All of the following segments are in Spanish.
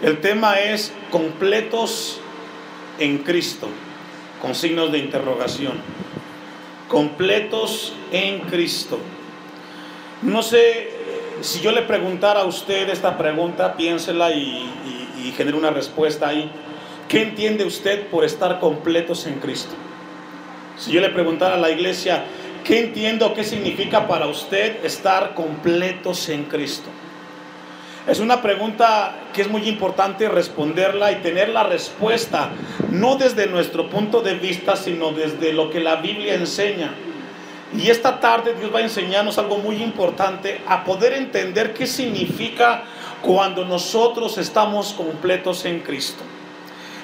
El tema es completos en Cristo, con signos de interrogación. Completos en Cristo. No sé si yo le preguntara a usted esta pregunta, piénsela y genere una respuesta ahí. ¿Qué entiende usted por estar completos en Cristo? Si yo le preguntara a la iglesia, ¿qué entiende o qué significa para usted estar completos en Cristo? Es una pregunta que es muy importante responderla y tener la respuesta, no desde nuestro punto de vista, sino desde lo que la Biblia enseña. Y esta tarde Dios va a enseñarnos algo muy importante, a poder entender qué significa cuando nosotros estamos completos en Cristo.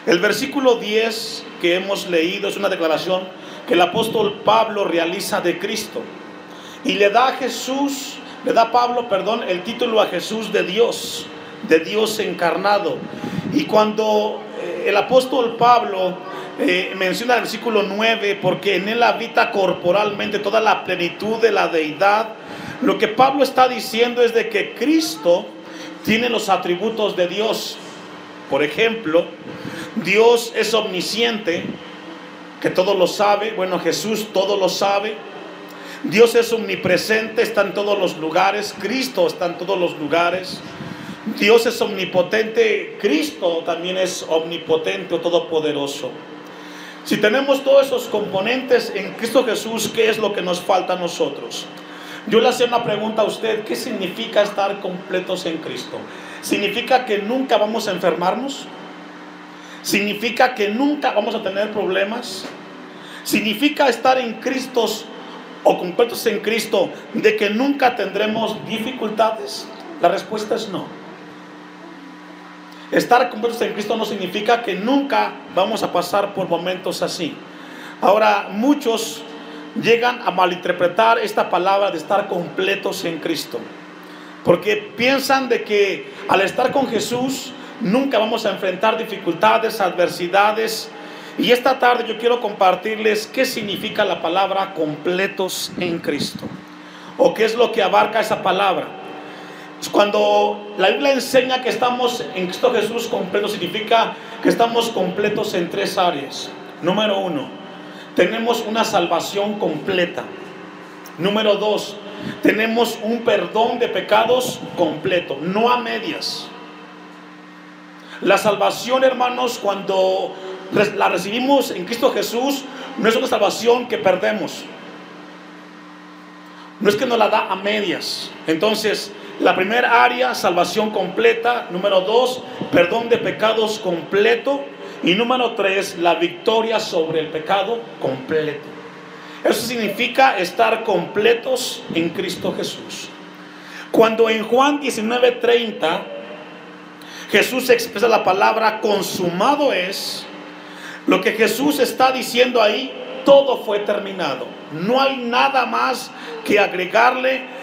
El versículo 10 que hemos leído es una declaración que el apóstol Pablo realiza de Cristo. Y le da Pablo, el título a Jesús de Dios encarnado. Y cuando el apóstol Pablo menciona el versículo 9, porque en él habita corporalmente toda la plenitud de la deidad, lo que Pablo está diciendo es de que Cristo tiene los atributos de Dios. Por ejemplo, Dios es omnisciente, que todo lo sabe. Bueno, Jesús todo lo sabe. Dios es omnipresente, está en todos los lugares. Cristo está en todos los lugares. Dios es omnipotente, Cristo también es omnipotente o todopoderoso. Si tenemos todos esos componentes en Cristo Jesús, ¿qué es lo que nos falta a nosotros? Yo le hacía una pregunta a usted: ¿qué significa estar completos en Cristo? ¿Significa que nunca vamos a enfermarnos? ¿Significa que nunca vamos a tener problemas? ¿Significa estar en Cristo o completos en Cristo de que nunca tendremos dificultades? La respuesta es no. Estar completos en Cristo no significa que nunca vamos a pasar por momentos así. Ahora, muchos llegan a malinterpretar esta palabra de estar completos en Cristo, porque piensan de que al estar con Jesús nunca vamos a enfrentar dificultades, adversidades. Y esta tarde yo quiero compartirles qué significa la palabra completos en Cristo, o qué es lo que abarca esa palabra. Cuando la Biblia enseña que estamos en Cristo Jesús completos, significa que estamos completos en tres áreas. Número 1, tenemos una salvación completa. Número 2, tenemos un perdón de pecados completo, no a medias. La salvación, hermanos, cuando la recibimos en Cristo Jesús, no es una salvación que perdemos, no es que nos la da a medias. Entonces, la primera área, salvación completa. Número 2, perdón de pecados completo. Y número 3, la victoria sobre el pecado completo. Eso significa estar completos en Cristo Jesús. Cuando en Juan 19:30 Jesús expresa la palabra consumado es, lo que Jesús está diciendo ahí: todo fue terminado, no hay nada más que agregarle.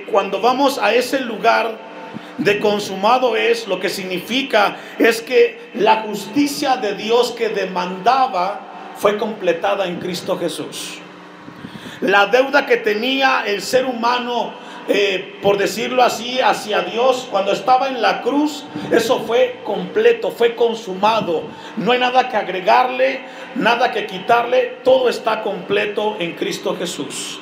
Cuando vamos a ese lugar de consumado es, lo que significa es que la justicia de Dios que demandaba fue completada en Cristo Jesús. La deuda que tenía el ser humano, por decirlo así, hacia Dios, cuando estaba en la cruz, eso fue completo, fue consumado. No hay nada que agregarle, nada que quitarle, todo está completo en Cristo Jesús.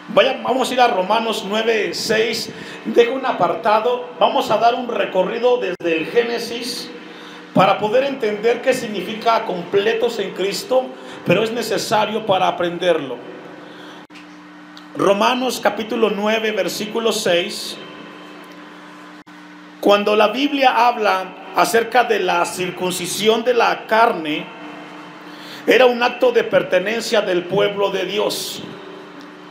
Vamos a ir a Romanos 9:6. Dejo un apartado. Vamos a dar un recorrido desde el Génesis para poder entender qué significa completos en Cristo, pero es necesario para aprenderlo. Romanos capítulo 9, versículo 6. Cuando la Biblia habla acerca de la circuncisión de la carne, era un acto de pertenencia del pueblo de Dios.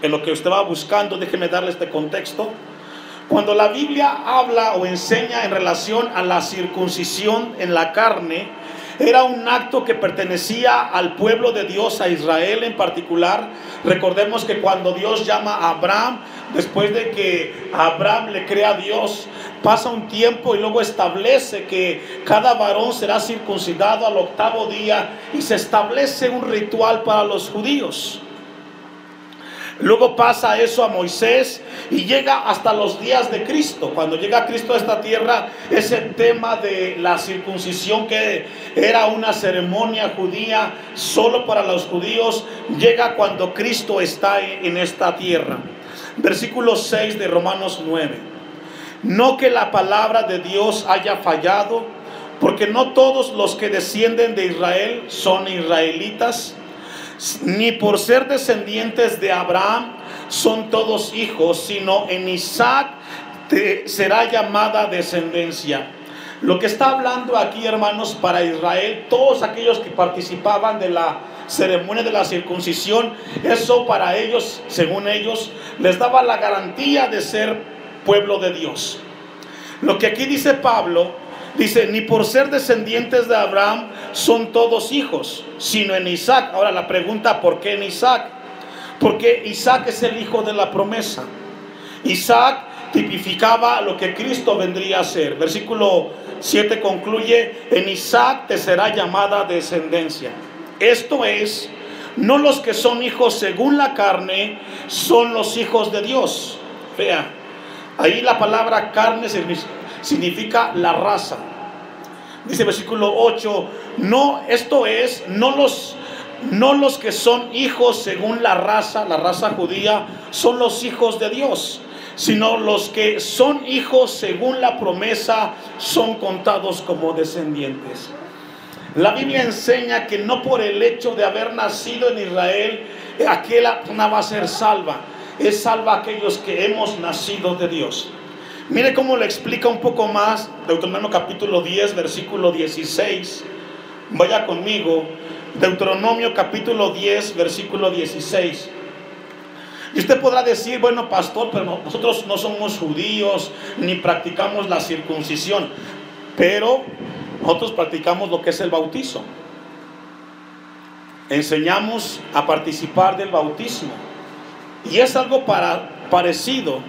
En lo que usted va buscando, déjeme darle este contexto. Cuando la Biblia habla o enseña en relación a la circuncisión en la carne, era un acto que pertenecía al pueblo de Dios, a Israel en particular. Recordemos que cuando Dios llama a Abraham, después de que Abraham le crea a Dios, pasa un tiempo y luego establece que cada varón será circuncidado al 8º día, y se establece un ritual para los judíos. Luego pasa eso a Moisés y llega hasta los días de Cristo. Cuando llega Cristo a esta tierra, ese tema de la circuncisión, que era una ceremonia judía solo para los judíos, llega cuando Cristo está en esta tierra. Versículo 6 de Romanos 9. No que la palabra de Dios haya fallado, porque no todos los que descienden de Israel son israelitas, ni por ser descendientes de Abraham son todos hijos, sino en Isaac será llamada descendencia. Lo que está hablando aquí, hermanos, para Israel, todos aquellos que participaban de la ceremonia de la circuncisión, eso para ellos, según ellos, les daba la garantía de ser pueblo de Dios. Lo que aquí dice Pablo, dice, ni por ser descendientes de Abraham son todos hijos, sino en Isaac. Ahora la pregunta, ¿por qué en Isaac? Porque Isaac es el hijo de la promesa. Isaac tipificaba lo que Cristo vendría a ser. Versículo 7 concluye, en Isaac te será llamada descendencia. Esto es, no los que son hijos según la carne son los hijos de Dios. Vea, ahí la palabra carne significa la raza. Dice versículo 8, no, esto es, no los que son hijos según la raza judía, son los hijos de Dios, sino los que son hijos según la promesa son contados como descendientes. La Biblia enseña que no por el hecho de haber nacido en Israel, aquella persona va a ser salva. Es salva aquellos que hemos nacido de Dios. Mire cómo le explica un poco más Deuteronomio capítulo 10, versículo 16. Vaya conmigo, Deuteronomio capítulo 10, versículo 16. Y usted podrá decir, bueno, pastor, pero nosotros no somos judíos, ni practicamos la circuncisión, pero nosotros practicamos lo que es el bautizo. Enseñamos a participar del bautismo. Y es algo parecido.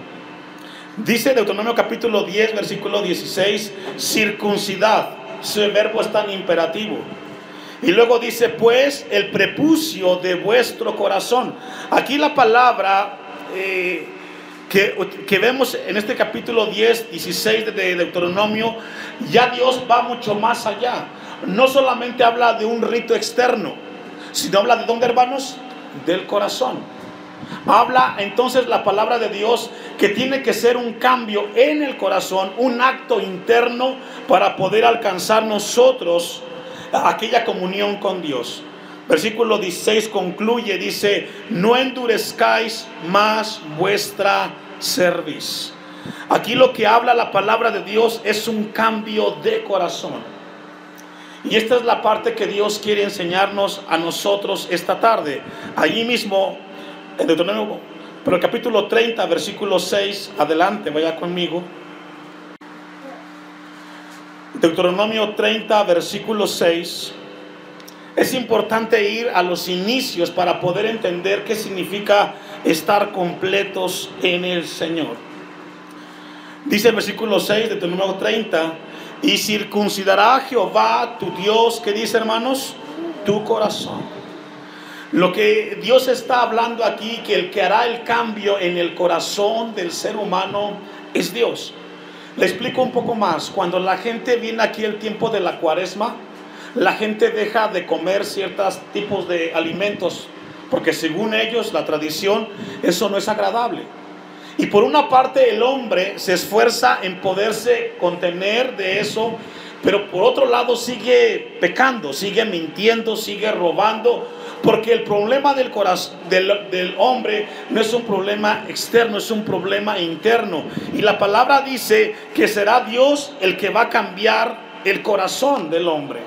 Dice Deuteronomio capítulo 10, versículo 16, circuncidad. Ese verbo es tan imperativo. Y luego dice, pues, el prepucio de vuestro corazón. Aquí la palabra que vemos en este capítulo 10, 16 de Deuteronomio, ya Dios va mucho más allá. No solamente habla de un rito externo, sino habla de ¿dónde, hermanos? Del corazón. Habla entonces la palabra de Dios que tiene que ser un cambio en el corazón, un acto interno para poder alcanzar nosotros aquella comunión con Dios. Versículo 16 concluye, dice, no endurezcáis más vuestra cerviz. Aquí lo que habla la palabra de Dios es un cambio de corazón. Y esta es la parte que Dios quiere enseñarnos a nosotros esta tarde. Allí mismo en Deuteronomio, pero el capítulo 30, versículo 6, adelante, vaya conmigo. Deuteronomio 30, versículo 6. Es importante ir a los inicios para poder entender qué significa estar completos en el Señor. Dice el versículo 6 de Deuteronomio 30, y circuncidará Jehová tu Dios, ¿qué dice, hermanos? Tu corazón. Lo que Dios está hablando aquí, que el que hará el cambio en el corazón del ser humano es Dios. Le explico un poco más. Cuando la gente viene aquí el tiempo de la Cuaresma, la gente deja de comer ciertos tipos de alimentos, porque según ellos, la tradición, eso no es agradable. Y por una parte el hombre se esfuerza en poderse contener de eso, pero por otro lado sigue pecando, sigue mintiendo, sigue robando, porque el problema del corazón del hombre no es un problema externo, es un problema interno. Y la palabra dice que será Dios el que va a cambiar el corazón del hombre.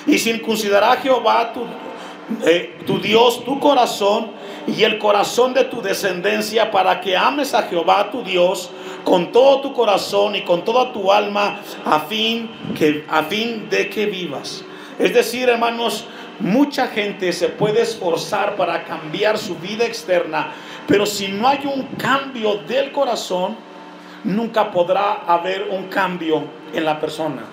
Y circuncidará Jehová tu Dios tu corazón y el corazón de tu descendencia, para que ames a Jehová tu Dios con todo tu corazón y con toda tu alma, a fin de que vivas. Es decir, hermanos, mucha gente se puede esforzar para cambiar su vida externa, pero si no hay un cambio del corazón, nunca podrá haber un cambio en la persona.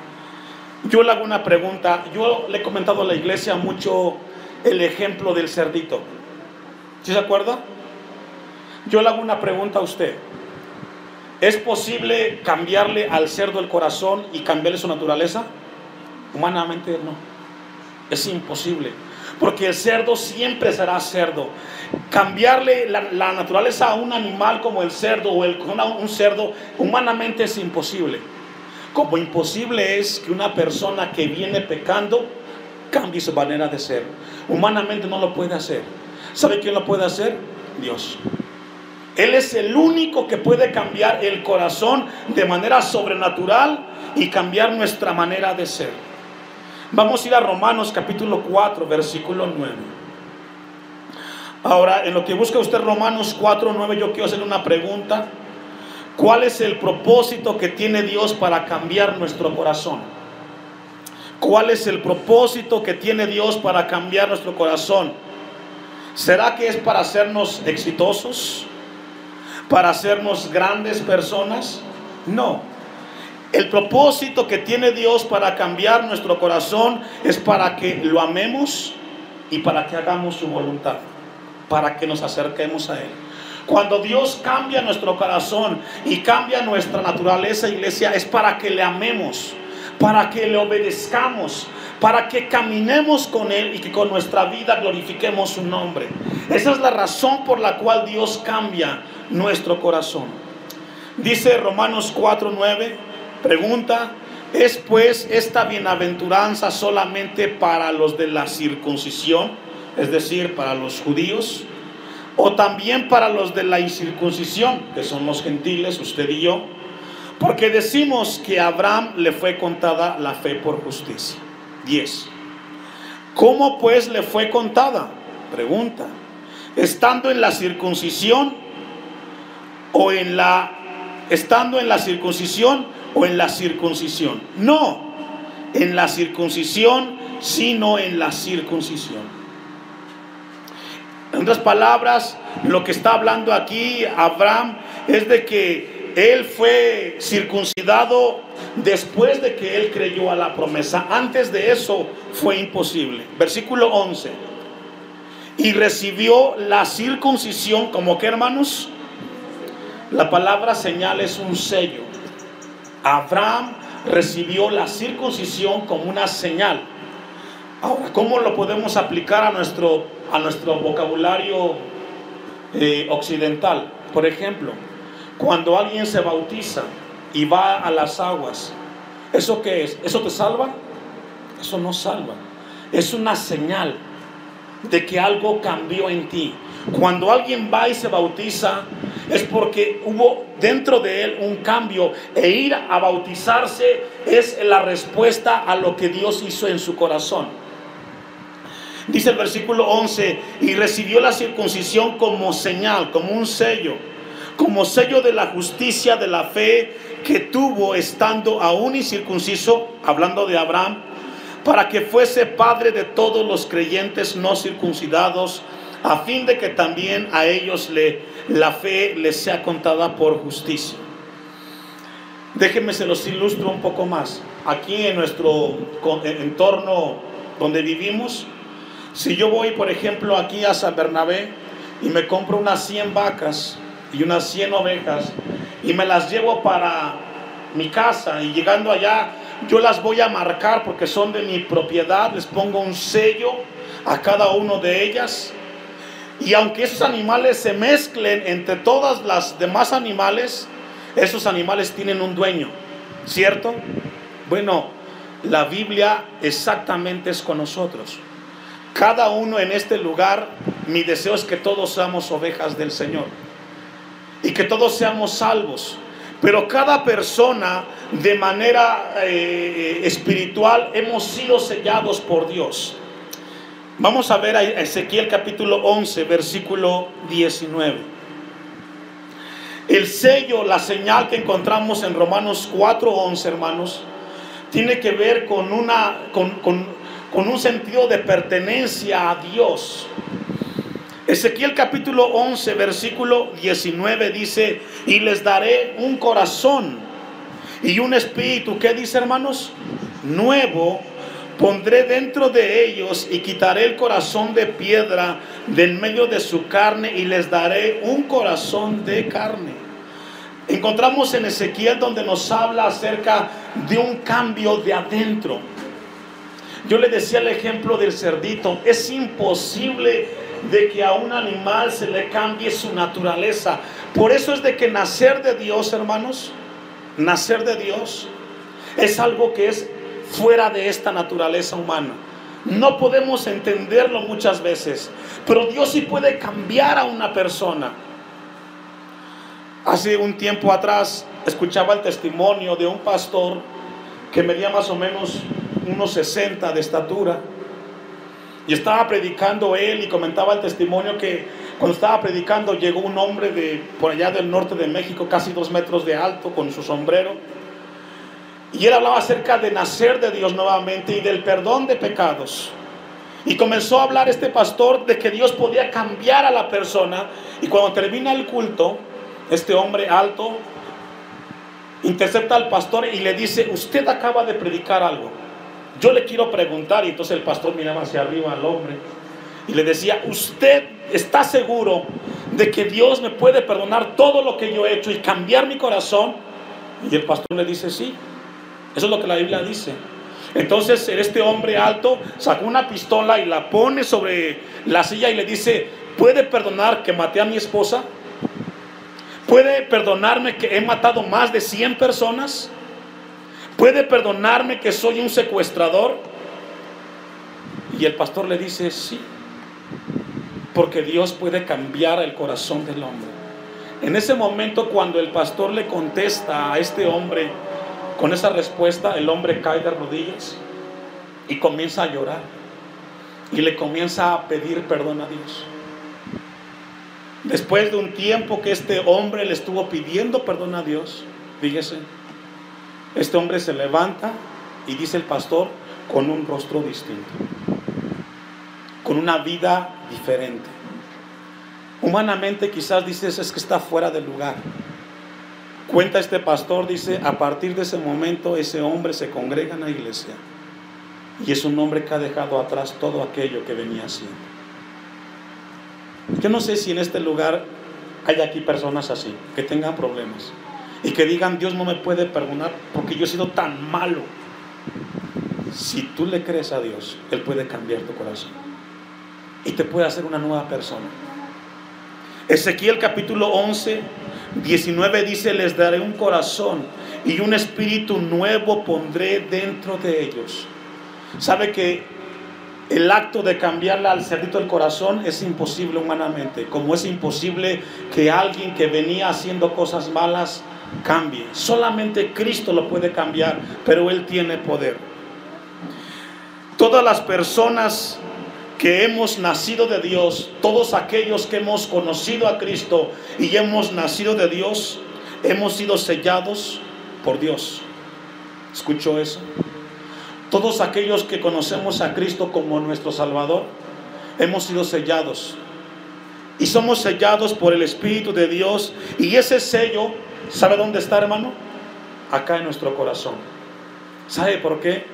Yo le hago una pregunta. Yo le he comentado a la iglesia mucho el ejemplo del cerdito. ¿Sí se acuerda? Yo le hago una pregunta a usted. ¿Es posible cambiarle al cerdo el corazón y cambiarle su naturaleza? Humanamente no. Es imposible. Porque el cerdo siempre será cerdo. Cambiarle la naturaleza a un animal como el cerdo o un cerdo, humanamente es imposible. Como imposible es que una persona que viene pecando cambie su manera de ser. Humanamente no lo puede hacer. ¿Sabe quién lo puede hacer? Dios. Él es el único que puede cambiar el corazón de manera sobrenatural y cambiar nuestra manera de ser. Vamos a ir a Romanos capítulo 4, versículo 9. Ahora, en lo que busca usted Romanos 4, 9, yo quiero hacerle una pregunta. ¿Cuál es el propósito que tiene Dios para cambiar nuestro corazón? ¿Cuál es el propósito que tiene Dios para cambiar nuestro corazón? ¿Será que es para hacernos exitosos? ¿Para hacernos grandes personas? No. El propósito que tiene Dios para cambiar nuestro corazón es para que lo amemos y para que hagamos su voluntad, para que nos acerquemos a Él. Cuando Dios cambia nuestro corazón y cambia nuestra naturaleza, iglesia, es para que le amemos, para que le obedezcamos, para que caminemos con Él y que con nuestra vida glorifiquemos su nombre. Esa es la razón por la cual Dios cambia nuestro corazón. Dice Romanos 4:9, pregunta: ¿es pues esta bienaventuranza solamente para los de la circuncisión, es decir, para los judíos, o también para los de la incircuncisión, que son los gentiles, usted y yo? Porque decimos que a Abraham le fue contada la fe por justicia. 10. ¿Cómo pues le fue contada? Pregunta: ¿estando en la circuncisión o estando en la circuncisión o en la circuncisión? No, en la circuncisión, sino en la circuncisión. En otras palabras, lo que está hablando aquí Abraham es de que él fue circuncidado después de que él creyó a la promesa. Antes de eso fue imposible. Versículo 11. Y recibió la circuncisión como que, hermanos, la palabra señal es un sello. Abraham recibió la circuncisión como una señal. Ahora, ¿cómo lo podemos aplicar a nuestro vocabulario occidental? Por ejemplo, cuando alguien se bautiza y va a las aguas, ¿eso qué es? ¿Eso te salva? Eso no salva. Es una señal de que algo cambió en ti. Cuando alguien va y se bautiza, es porque hubo dentro de él un cambio, e ir a bautizarse es la respuesta a lo que Dios hizo en su corazón. Dice el versículo 11: y recibió la circuncisión como señal, como un sello, como sello de la justicia de la fe que tuvo estando aún incircunciso, hablando de Abraham, para que fuese padre de todos los creyentes no circuncidados, a fin de que también a ellos la fe les sea contada por justicia. Déjenme se los ilustro un poco más. Aquí en nuestro entorno donde vivimos, si yo voy, por ejemplo, aquí a San Bernabé y me compro unas 100 vacas y unas 100 ovejas y me las llevo para mi casa, y llegando allá yo las voy a marcar porque son de mi propiedad, les pongo un sello a cada uno de ellas. Y aunque esos animales se mezclen entre todas las demás animales, esos animales tienen un dueño, ¿cierto? Bueno, la Biblia exactamente es con nosotros. Cada uno en este lugar, mi deseo es que todos seamos ovejas del Señor y que todos seamos salvos. Pero cada persona de manera espiritual hemos sido sellados por Dios. Vamos a ver a Ezequiel capítulo 11, versículo 19. El sello, la señal que encontramos en Romanos 4:11, hermanos, tiene que ver con un sentido de pertenencia a Dios. Ezequiel capítulo 11, versículo 19 dice: y les daré un corazón y un espíritu, ¿qué dice, hermanos? Nuevo. pondré dentro de ellos y quitaré el corazón de piedra del medio de su carne y les daré un corazón de carne. Encontramos en Ezequiel donde nos habla acerca de un cambio de adentro. Yo le decía el ejemplo del cerdito. Es imposible de que a un animal se le cambie su naturaleza. Por eso es de que nacer de Dios, hermanos, nacer de Dios es algo que es fuera de esta naturaleza humana. No podemos entenderlo muchas veces, pero Dios sí puede cambiar a una persona. Hace un tiempo atrás escuchaba el testimonio de un pastor que medía más o menos unos 60 de estatura, y estaba predicando él y comentaba el testimonio que cuando estaba predicando llegó un hombre de por allá del norte de México, casi 2 metros de alto, con su sombrero, y él hablaba acerca de nacer de Dios nuevamente y del perdón de pecados. Y comenzó a hablar este pastor de que Dios podía cambiar a la persona. Y cuando termina el culto, este hombre alto intercepta al pastor y le dice: usted acaba de predicar algo, yo le quiero preguntar. Y entonces el pastor miraba hacia arriba al hombre y le decía: ¿usted está seguro de que Dios me puede perdonar todo lo que yo he hecho y cambiar mi corazón? Y el pastor le dice: sí, eso es lo que la Biblia dice. Entonces este hombre alto sacó una pistola y la pone sobre la silla y le dice: ¿puede perdonar que maté a mi esposa? ¿Puede perdonarme que he matado más de 100 personas? ¿Puede perdonarme que soy un secuestrador? Y el pastor le dice: sí, porque Dios puede cambiar el corazón del hombre. En ese momento, cuando el pastor le contesta a este hombre con esa respuesta, el hombre cae de rodillas y comienza a llorar y le comienza a pedir perdón a Dios. Después de un tiempo que este hombre le estuvo pidiendo perdón a Dios, fíjese, este hombre se levanta y dice el pastor, con un rostro distinto, con una vida diferente. Humanamente quizás dices: es que está fuera de lugar. Cuenta este pastor, dice: a partir de ese momento ese hombre se congrega en la iglesia y es un hombre que ha dejado atrás todo aquello que venía haciendo. Yo no sé si en este lugar hay aquí personas así, que tengan problemas y que digan: Dios no me puede perdonar porque yo he sido tan malo. Si tú le crees a Dios, Él puede cambiar tu corazón y te puede hacer una nueva persona. Ezequiel capítulo 11, 19 dice: les daré un corazón y un espíritu nuevo pondré dentro de ellos. ¿Sabe que el acto de cambiarle al cerdito el corazón es imposible humanamente? Como es imposible que alguien que venía haciendo cosas malas cambie. Solamente Cristo lo puede cambiar, pero Él tiene poder. Todas las personas que hemos nacido de Dios, todos aquellos que hemos conocido a Cristo y hemos nacido de Dios, hemos sido sellados por Dios. ¿Escuchó eso? Todos aquellos que conocemos a Cristo como nuestro Salvador, hemos sido sellados. Y somos sellados por el Espíritu de Dios. Y ese sello, ¿sabe dónde está, hermano? Acá en nuestro corazón. ¿Sabe por qué?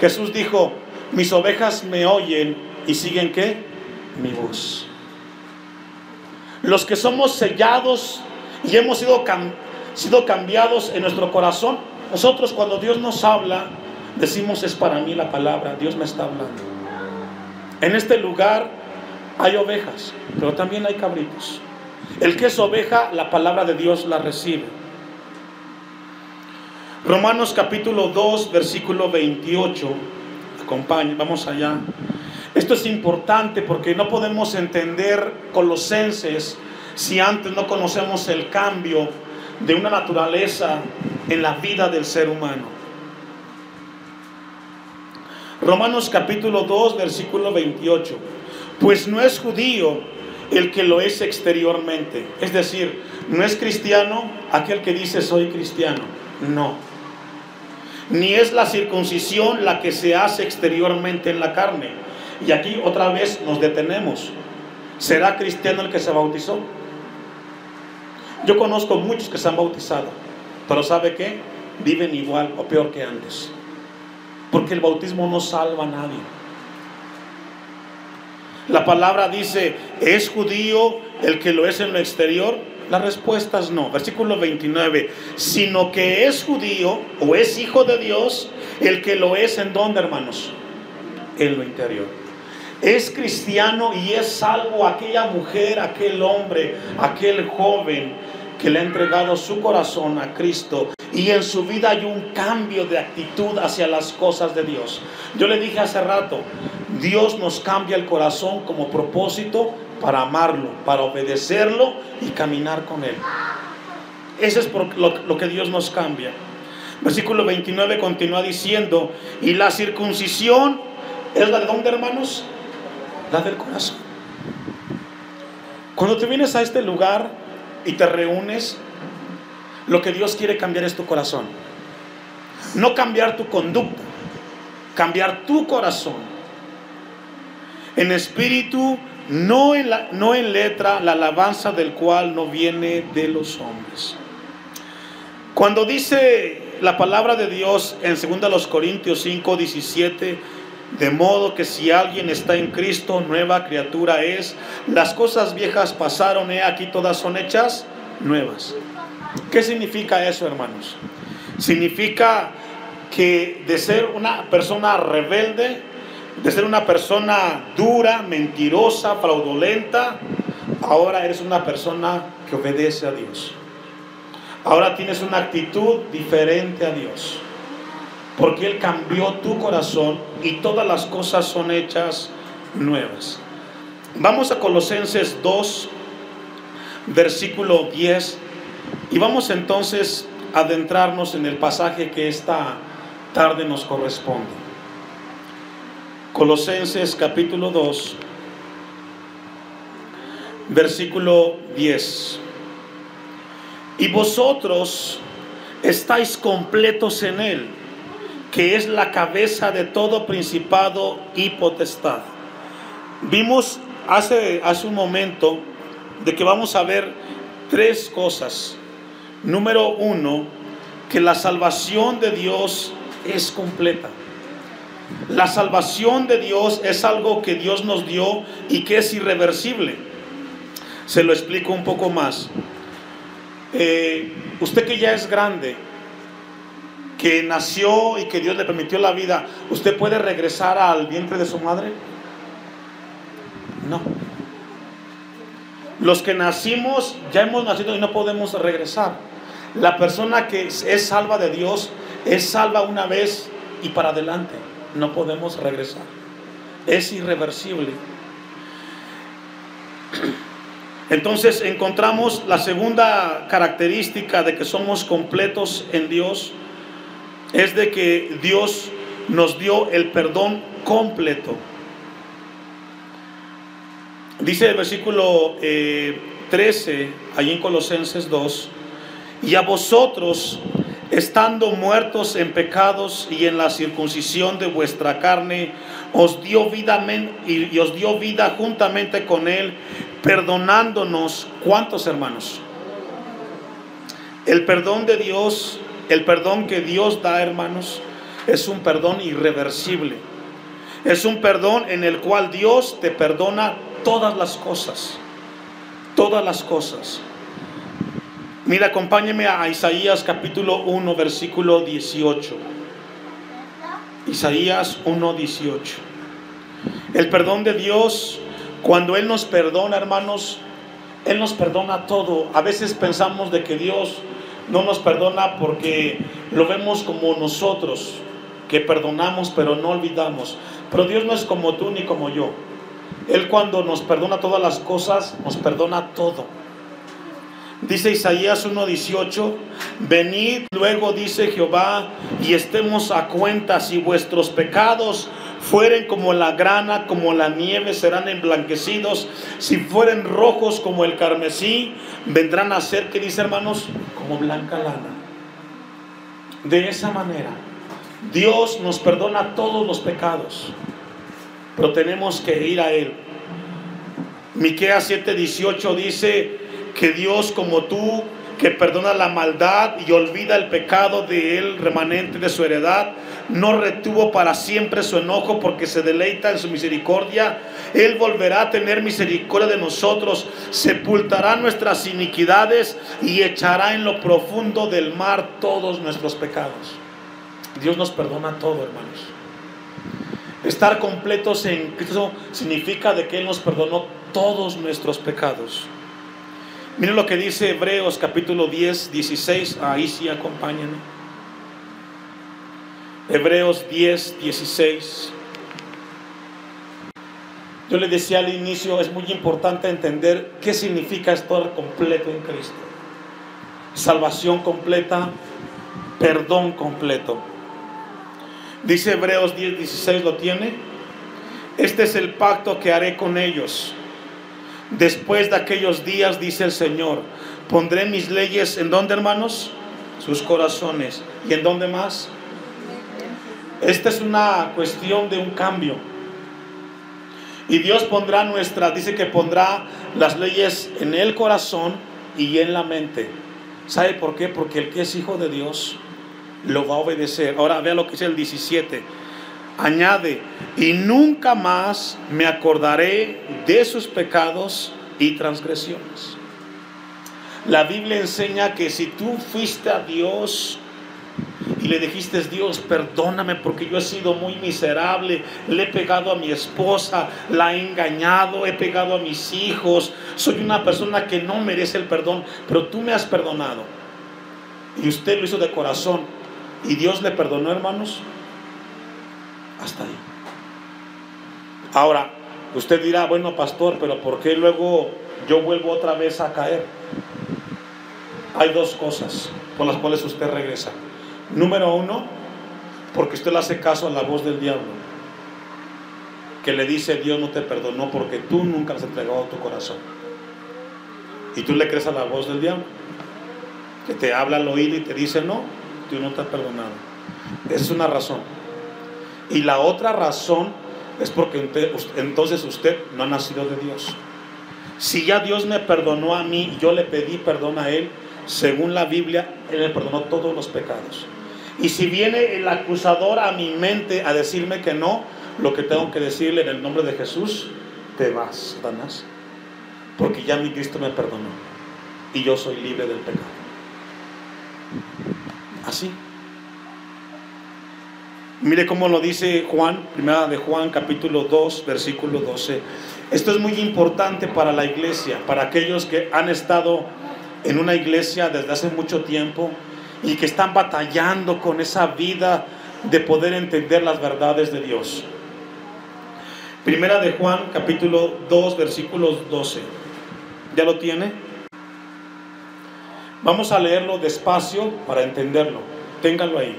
Jesús dijo: mis ovejas me oyen y siguen ¿qué? Mi voz. Los que somos sellados y hemos sido cambiados en nuestro corazón, nosotros cuando Dios nos habla, decimos: es para mí la palabra, Dios me está hablando. En este lugar hay ovejas, pero también hay cabritos. El que es oveja, la palabra de Dios la recibe. Romanos capítulo 2, versículo 28. Acompañen, vamos allá. Esto es importante porque no podemos entender Colosenses si antes no conocemos el cambio de una naturaleza en la vida del ser humano. Romanos capítulo 2, versículo 28. Pues no es judío el que lo es exteriormente. Es decir, no es cristiano aquel que dice soy cristiano. No. Ni es la circuncisión la que se hace exteriormente en la carne. Y aquí otra vez nos detenemos. ¿Será cristiano el que se bautizó? Yo conozco muchos que se han bautizado, pero ¿sabe qué? Viven igual o peor que antes. Porque el bautismo no salva a nadie. La palabra dice, ¿es judío el que lo es en lo exterior? La respuesta es no. Versículo 29, sino que es judío o es hijo de Dios el que lo es en ¿dónde, hermanos? En lo interior. Es cristiano y es salvo aquella mujer, aquel hombre, aquel joven que le ha entregado su corazón a Cristo y en su vida hay un cambio de actitud hacia las cosas de Dios. Yo le dije hace rato, Dios nos cambia el corazón como propósito para amarlo, para obedecerlo y caminar con Él. Eso es por lo que Dios nos cambia. Versículo 29 continúa diciendo, y la circuncisión es la de ¿dónde, hermanos? La del corazón. Cuando te vienes a este lugar y te reúnes, lo que Dios quiere cambiar es tu corazón. No cambiar tu conducta, cambiar tu corazón. En espíritu, no en letra, la alabanza del cual no viene de los hombres. Cuando dice la palabra de Dios en 2 Corintios 5:17, de modo que si alguien está en Cristo, nueva criatura es, las cosas viejas pasaron, he aquí todas son hechas nuevas. ¿Qué significa eso, hermanos? Significa que de ser una persona rebelde, de ser una persona dura, mentirosa, fraudulenta, ahora eres una persona que obedece a Dios. Ahora tienes una actitud diferente a Dios, porque Él cambió tu corazón y todas las cosas son hechas nuevas. Vamos a Colosenses 2, versículo 10, y vamos entonces a adentrarnos en el pasaje que esta tarde nos corresponde. Colosenses capítulo 2, versículo 10. Y vosotros estáis completos en Él, que es la cabeza de todo principado y potestad. Vimos hace un momento de que vamos a ver tres cosas. Número uno, que la salvación de Dios es completa. La salvación de Dios es algo que Dios nos dio y que es irreversible. Se lo explico un poco más. Usted que ya es grande, que nació y que Dios le permitió la vida, ¿usted puede regresar al vientre de su madre? No. Los que nacimos, ya hemos nacido y no podemos regresar. La persona que es salva de Dios es salva una vez y para adelante. No podemos regresar. Es irreversible. Entonces encontramos la segunda característica de que somos completos en Dios, es de que Dios nos dio el perdón completo. Dice el versículo 13, allí en Colosenses 2, y a vosotros, estando muertos en pecados y en la circuncisión de vuestra carne, os dio vida juntamente con Él, perdonándonos. ¿Cuántos, hermanos? El perdón de Dios, el perdón que Dios da, hermanos, es un perdón irreversible. Es un perdón en el cual Dios te perdona todas las cosas. Todas las cosas. Mira, acompáñeme a Isaías capítulo 1, versículo 18. Isaías 1, 18. El perdón de Dios, cuando Él nos perdona, hermanos, Él nos perdona todo. A veces pensamos de que Dios no nos perdona porque lo vemos como nosotros, que perdonamos pero no olvidamos. Pero Dios no es como tú ni como yo. Él, cuando nos perdona todas las cosas, nos perdona todo. Dice Isaías 1:18, venid luego, dice Jehová, y estemos a cuenta. Si vuestros pecados fueren como la grana, como la nieve, serán emblanquecidos. Si fueren rojos como el carmesí, vendrán a ser, ¿qué dice, hermanos? Como blanca lana. De esa manera Dios nos perdona todos los pecados, pero tenemos que ir a Él. Miqueas 7:18 dice que Dios, como tú que perdona la maldad y olvida el pecado del remanente de su heredad. No retuvo para siempre su enojo, porque se deleita en su misericordia. Él volverá a tener misericordia de nosotros, sepultará nuestras iniquidades y echará en lo profundo del mar todos nuestros pecados. Dios nos perdona todo, hermanos. Estar completos en Cristo significa de que Él nos perdonó todos nuestros pecados. Miren lo que dice Hebreos capítulo 10, 16. Ahí sí, acompáñenme. Hebreos 10, 16. Yo les decía al inicio, es muy importante entender qué significa estar completo en Cristo. Salvación completa, perdón completo. Dice Hebreos 10, 16, ¿lo tiene? Este es el pacto que haré con ellos. Después de aquellos días, dice el Señor, pondré mis leyes, ¿en dónde, hermanos? Sus corazones. ¿Y en dónde más? Esta es una cuestión de un cambio. Y Dios pondrá dice que pondrá las leyes en el corazón y en la mente. ¿Sabe por qué? Porque el que es hijo de Dios lo va a obedecer. Ahora vea lo que dice el 17. Añade, y nunca más me acordaré de sus pecados y transgresiones. La Biblia enseña que si tú fuiste a Dios y le dijiste: Dios, perdóname porque yo he sido muy miserable, le he pegado a mi esposa, la he engañado, he pegado a mis hijos, soy una persona que no merece el perdón, pero tú me has perdonado, y usted lo hizo de corazón y Dios le perdonó, hermanos, hasta ahí. Ahora usted dirá: bueno, pastor, pero ¿por qué luego yo vuelvo otra vez a caer? Hay dos cosas por las cuales usted regresa. Número uno, porque usted le hace caso a la voz del diablo, que le dice: Dios no te perdonó porque tú nunca le has entregado tu corazón. Y tú le crees a la voz del diablo, que te habla al oído y te dice: no, tú no te has perdonado. Esa es una razón. Y la otra razón es porque entonces usted no ha nacido de Dios. Si ya Dios me perdonó a mí y yo le pedí perdón a Él, según la Biblia, Él me perdonó todos los pecados. Y si viene el acusador a mi mente a decirme que no, lo que tengo que decirle en el nombre de Jesús: te vas, Satanás, porque ya mi Cristo me perdonó y yo soy libre del pecado. Así. Mire cómo lo dice Juan, primera de Juan capítulo 2, versículo 12. Esto es muy importante para la iglesia, para aquellos que han estado en una iglesia desde hace mucho tiempo y que están batallando con esa vida de poder entender las verdades de Dios. Primera de Juan capítulo 2, versículos 12. ¿Ya lo tiene? Vamos a leerlo despacio para entenderlo. Ténganlo ahí.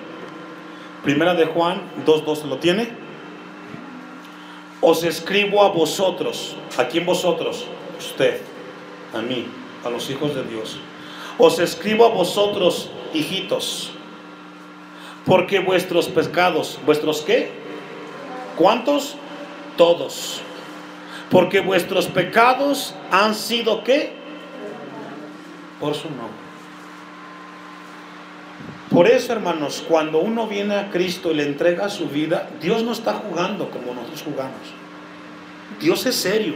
Primera de Juan 2:12, ¿lo tiene? Os escribo a vosotros. ¿A quién vosotros? Usted, a mí, a los hijos de Dios. Os escribo a vosotros, hijitos, porque vuestros pecados, ¿vuestros qué? ¿Cuántos? Todos. Porque vuestros pecados han sido ¿qué? Por su nombre. Por eso, hermanos, cuando uno viene a Cristo y le entrega su vida, Dios no está jugando como nosotros jugamos. Dios es serio.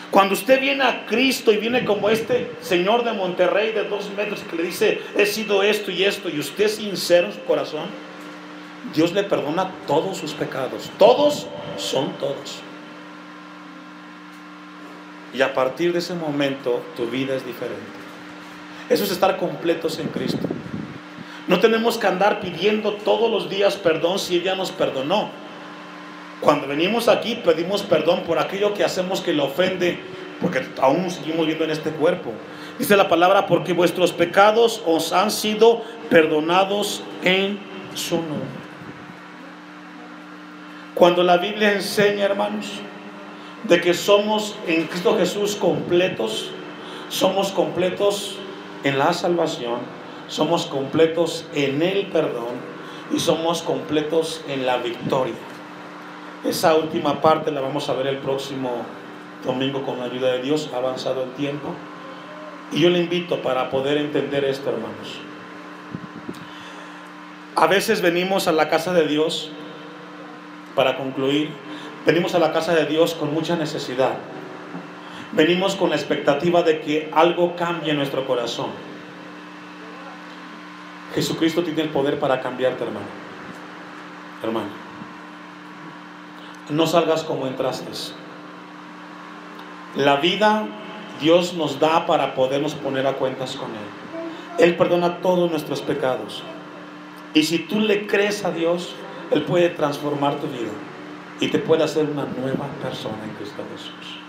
Cuando usted viene a Cristo y viene como este señor de Monterrey de 2 metros que le dice: he sido esto, y usted es sincero en su corazón, Dios le perdona todos sus pecados. Todos son todos. Y a partir de ese momento tu vida es diferente. Eso es estar completos en Cristo. No tenemos que andar pidiendo todos los días perdón si Él ya nos perdonó. Cuando venimos aquí pedimos perdón por aquello que hacemos que le ofende, porque aún seguimos viviendo en este cuerpo. Dice la palabra: porque vuestros pecados os han sido perdonados en su nombre. Cuando la Biblia enseña, hermanos, de que somos en Cristo Jesús completos, somos completos en la salvación, somos completos en el perdón y somos completos en la victoria. Esa última parte la vamos a ver el próximo domingo con la ayuda de Dios, avanzado el tiempo. Y yo le invito para poder entender esto, hermanos. A veces venimos a la casa de Dios, para concluir, venimos a la casa de Dios con mucha necesidad. Venimos con la expectativa de que algo cambie en nuestro corazón. Jesucristo tiene el poder para cambiarte, hermano. Hermano, no salgas como entraste. La vida Dios nos da para podernos poner a cuentas con Él. Él perdona todos nuestros pecados. Y si tú le crees a Dios, Él puede transformar tu vida y te puede hacer una nueva persona en Cristo Jesús.